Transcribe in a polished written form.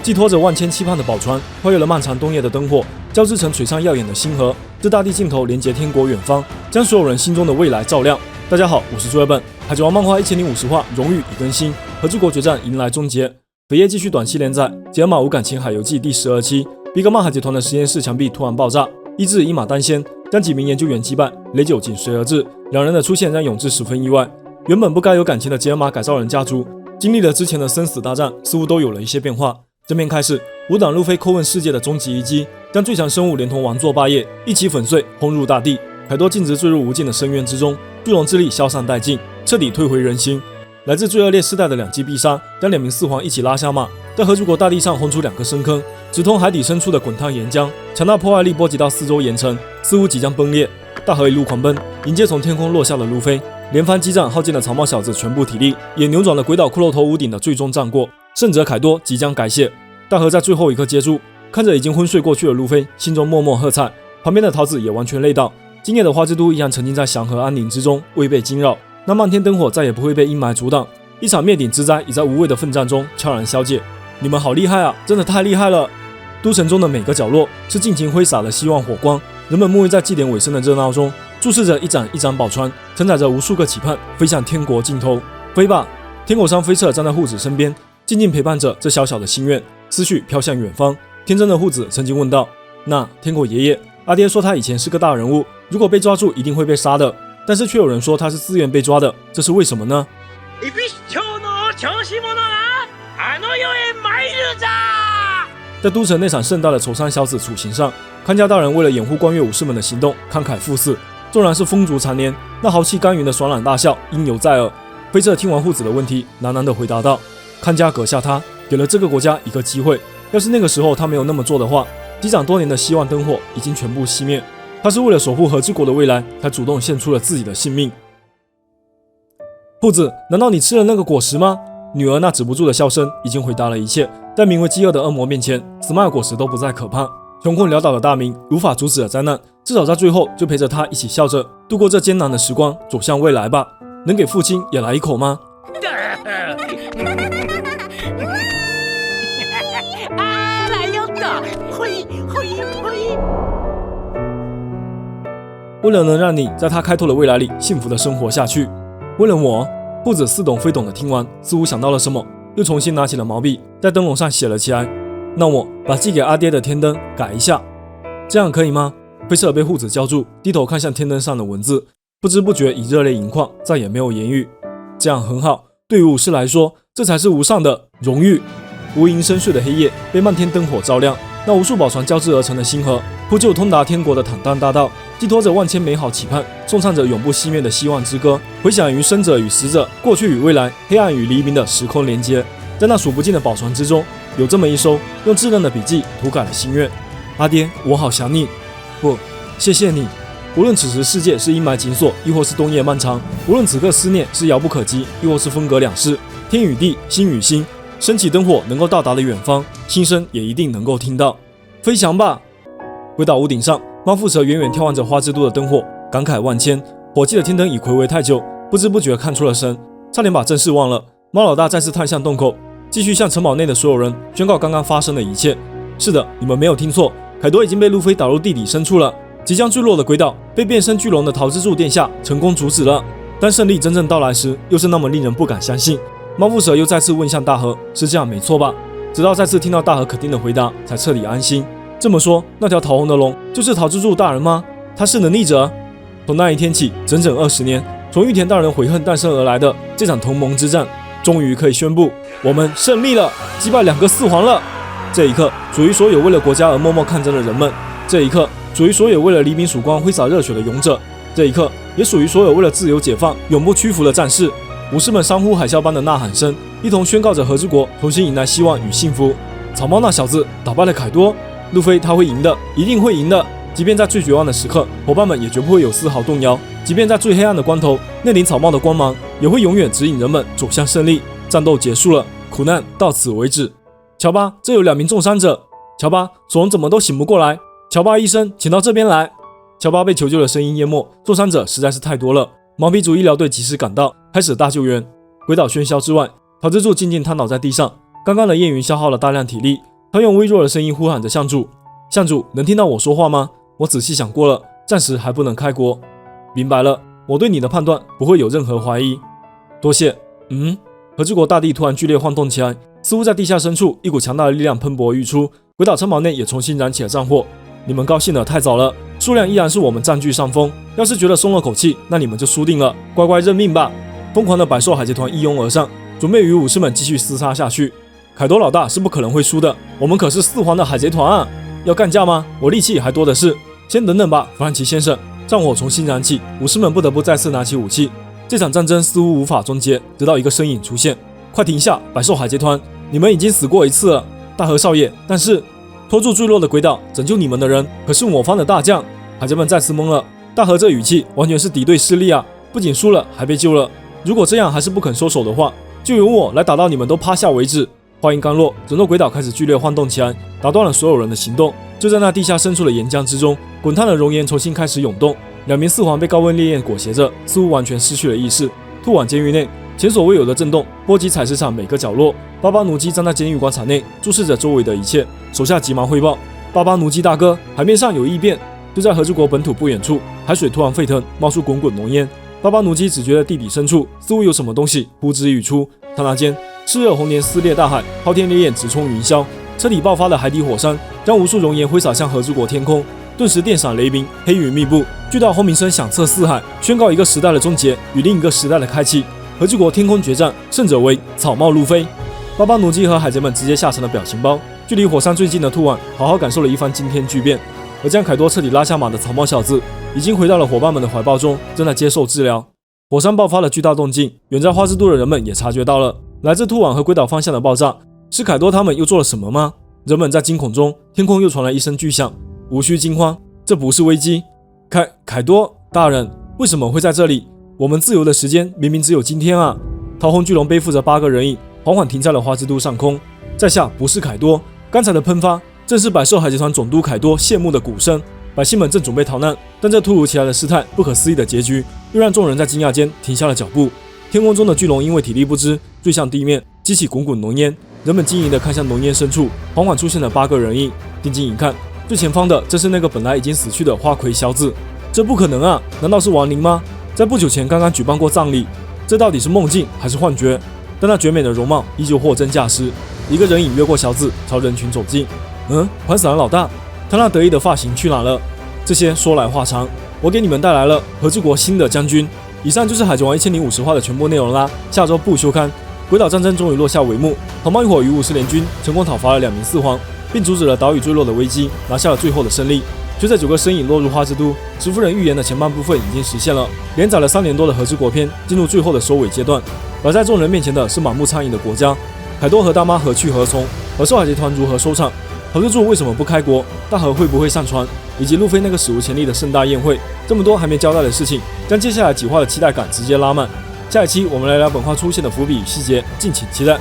寄托着万千期盼的宝船，跨越了漫长冬夜的灯火，交织成璀璨耀眼的星河。这大地尽头连接天国远方，将所有人心中的未来照亮。大家好，我是朱二笨。海贼王漫画1050话荣誉已更新，和之国决战迎来终结。北夜继续短期连载，杰尔玛无感情海游记第12期。比格曼海贼团的实验室墙壁突然爆炸，医治一马当先，将几名研究员击败，雷九紧随而至。两人的出现让永志十分意外。原本不该有感情的杰尔玛改造人家族，经历了之前的生死大战，似乎都有了一些变化。正面开始，无党路飞叩问世界的终极一击，将最强生物连同王座霸业一起粉碎，轰入大地。凯多径直坠入无尽的深渊之中，巨龙之力消散殆尽，彻底退回人心。来自最恶劣世代的两击必杀，将2名四皇一起拉下马，在河之国大地上轰出2个深坑，直通海底深处的滚烫岩浆，强大破坏力波及到四周岩层，似乎即将崩裂。大河一路狂奔，迎接从天空落下的路飞，连番激战耗尽了草帽小子全部体力，也扭转了鬼岛骷髅头屋顶的最终战果。胜者凯多即将改写。大河在最后一刻接住，看着已经昏睡过去的路飞，心中默默喝彩。旁边的桃子也完全累倒。今夜的花之都依然沉浸在祥和安宁之中，未被惊扰。那漫天灯火再也不会被阴霾阻挡。一场灭顶之灾已在无谓的奋战中悄然消解。你们好厉害啊，真的太厉害了！都城中的每个角落是尽情挥洒的希望火光，人们沐浴在祭典尾声的热闹中，注视着一盏一盏宝船，承载着无数个期盼，飞向天国尽头。飞吧！天狗商飞彻站在护子身边，静静陪伴着这小小的心愿，思绪飘向远方。天真的护子曾经问道：那天狗爷爷，阿爹说他以前是个大人物，如果被抓住一定会被杀的，但是却有人说他是自愿被抓的，这是为什么呢？在都城那场盛大的丑山小子处刑上，看家大人为了掩护光月武士们的行动，慷慨赴死。纵然是风烛残年，那豪气干云的爽朗大笑应犹在耳。飞彻听完护子的问题，喃喃地回答道：看家阁下他给了这个国家一个机会，要是那个时候他没有那么做的话，积攒多年的希望灯火已经全部熄灭。他是为了守护和之国的未来，才主动献出了自己的性命。护子，难道你吃了那个果实吗？女儿那止不住的笑声已经回答了一切。在名为饥饿的恶魔面前，死麦果实都不再可怕。穷困潦倒的大明无法阻止了灾难，至少在最后就陪着他一起笑着度过这艰难的时光，走向未来吧。能给父亲也来一口吗？为了能让你在他开拓的未来里幸福的生活下去，为了我。护子似懂非懂的听完，似乎想到了什么，又重新拿起了毛笔，在灯笼上写了起来。那我把寄给阿爹的天灯改一下，这样可以吗？飞彻被护子叫住，低头看向天灯上的文字，不知不觉已热泪盈眶，再也没有言语。这样很好，对于武士来说，这才是无上的荣誉。无垠深邃的黑夜被漫天灯火照亮，那无数宝船交织而成的星河，铺就通达天国的坦荡大道，寄托着万千美好期盼，颂唱着永不熄灭的希望之歌，回响于生者与死者、过去与未来、黑暗与黎明的时空连接。在那数不尽的宝船之中，有这么一艘用稚嫩的笔记涂改了心愿。阿爹，我好想你。不，谢谢你。无论此时世界是阴霾紧锁，亦或是冬夜漫长；无论此刻思念是遥不可及，亦或是分隔两世，天与地，心与心，升起灯火能够到达的远方，心声也一定能够听到。飞翔吧！鬼岛屋顶上，猫腹蛇远远眺望着花之都的灯火，感慨万千。火祭的天灯已睽违太久，不知不觉看出了神，差点把正事忘了。猫老大再次探向洞口，继续向城堡内的所有人宣告刚刚发生的一切。是的，你们没有听错，凯多已经被路飞导入地底深处了。即将坠落的鬼岛被变身巨龙的桃之助殿下成功阻止了。当胜利真正到来时，又是那么令人不敢相信。猫腹蛇又再次问向大河：是这样没错吧？直到再次听到大河肯定的回答，才彻底安心。这么说，那条桃红的龙就是桃之助大人吗？他是能力者。从那一天起，整整20年，从玉田大人悔恨诞生而来的这场同盟之战，终于可以宣布，我们胜利了，击败2个四皇了。这一刻，属于所有为了国家而默默抗争的人们；这一刻，属于所有为了黎明曙光挥洒热血的勇者；这一刻，也属于所有为了自由解放永不屈服的战士。武士们山呼海啸般的呐喊声，一同宣告着和之国重新迎来希望与幸福。草帽那小子打败了凯多，路飞他会赢的，一定会赢的。即便在最绝望的时刻，伙伴们也绝不会有丝毫动摇。即便在最黑暗的关头，那顶草帽的光芒也会永远指引人们走向胜利。战斗结束了，苦难到此为止。乔巴，这有2名重伤者。乔巴，索隆怎么都醒不过来。乔巴医生，请到这边来。乔巴被求救的声音淹没，重伤者实在是太多了。毛皮族医疗队及时赶到，开始大救援。鬼岛喧嚣之外，桃之助静静瘫倒在地上。刚刚的夜云消耗了大量体力，他用微弱的声音呼喊着相主：“相主，能听到我说话吗？我仔细想过了，暂时还不能开国。”“明白了，我对你的判断不会有任何怀疑。”“多谢。”“和之国大地突然剧烈晃动起来，似乎在地下深处一股强大的力量喷薄欲出，鬼岛城堡内也重新燃起了战火。你们高兴得太早了，数量依然是我们占据上风。要是觉得松了口气，那你们就输定了，乖乖认命吧！”疯狂的百兽海贼团一拥而上，准备与武士们继续厮杀下去。凯多老大是不可能会输的，我们可是4皇的海贼团啊！要干架吗？我力气还多的是。先等等吧，弗兰奇先生。战火重新燃起，武士们不得不再次拿起武器。这场战争似乎无法终结，直到一个身影出现。快停下，百兽海贼团！你们已经死过一次了，大和少爷。但是拖住坠落的鬼岛，拯救你们的人可是我方的大将。海贼们再次懵了。大和这语气完全是敌对势力啊！不仅输了，还被救了。如果这样还是不肯收手的话，就由我来打到你们都趴下为止。话音刚落，整座鬼岛开始剧烈晃动起来，打断了所有人的行动。就在那地下深处的岩浆之中，滚烫的熔岩重新开始涌动。2名4皇被高温烈焰裹挟着，似乎完全失去了意识。兔碗监狱内，前所未有的震动波及采石场每个角落。巴巴奴基站在监狱广场内，注视着周围的一切，手下急忙汇报：“巴巴奴基大哥，海面上有异变。”就在和之国本土不远处，海水突然沸腾，冒出滚滚浓烟。巴巴奴基只觉得地底深处似乎有什么东西呼之欲出，刹那间，炽热红莲撕裂大海，滔天烈焰直冲云霄，彻底爆发的海底火山将无数熔岩挥洒向和之国天空，顿时电闪雷鸣，黑云密布，巨大轰鸣声响彻四海，宣告一个时代的终结与另一个时代的开启。和之国天空决战，胜者为草帽路飞。巴巴奴基和海贼们直接下成了表情包。距离火山最近的兔碗好好感受了一番惊天巨变，而将凯多彻底拉下马的草帽小子已经回到了伙伴们的怀抱中，正在接受治疗。火山爆发了巨大动静，远在花之都的人们也察觉到了来自兔碗和鬼岛方向的爆炸。是凯多他们又做了什么吗？人们在惊恐中，天空又传来一声巨响。无需惊慌，这不是危机。凯多大人为什么会在这里？我们自由的时间明明只有今天啊！桃红巨龙背负着8个人影，缓缓停在了花之都上空。在下不是凯多，刚才的喷发正是百兽海贼团总督凯多谢幕的鼓声。百姓们正准备逃难，但这突如其来的事态、不可思议的结局，又让众人在惊讶间停下了脚步。天空中的巨龙因为体力不支，坠向地面，激起滚滚浓烟。人们惊疑地看向浓烟深处，缓缓出现了8个人影。定睛一看，最前方的正是那个本来已经死去的花魁小子。这不可能啊！难道是亡灵吗？在不久前刚刚举办过葬礼，这到底是梦境还是幻觉？但那绝美的容貌依旧货真价实。一个人影越过小子，朝人群走近。环死郎老大，他那得意的发型去哪了？这些说来话长，我给你们带来了和之国新的将军。以上就是海贼王1050话的全部内容啦。下周不休刊。鬼岛战争终于落下帷幕，草帽一伙与武士联军成功讨伐了2名4皇，并阻止了岛屿坠落的危机，拿下了最后的胜利。就在9个身影落入花之都，石夫人预言的前半部分已经实现了。连载了3年多的和之国篇进入最后的收尾阶段，摆在众人面前的是满目苍夷的国家。凯多和大妈何去何从？和兽海贼团如何收场？和之助为什么不开国？大和会不会上船？以及路飞那个史无前例的盛大宴会，这么多还没交代的事情，将接下来几话的期待感直接拉满。下一期我们来聊本话出现的伏笔与细节，敬请期待。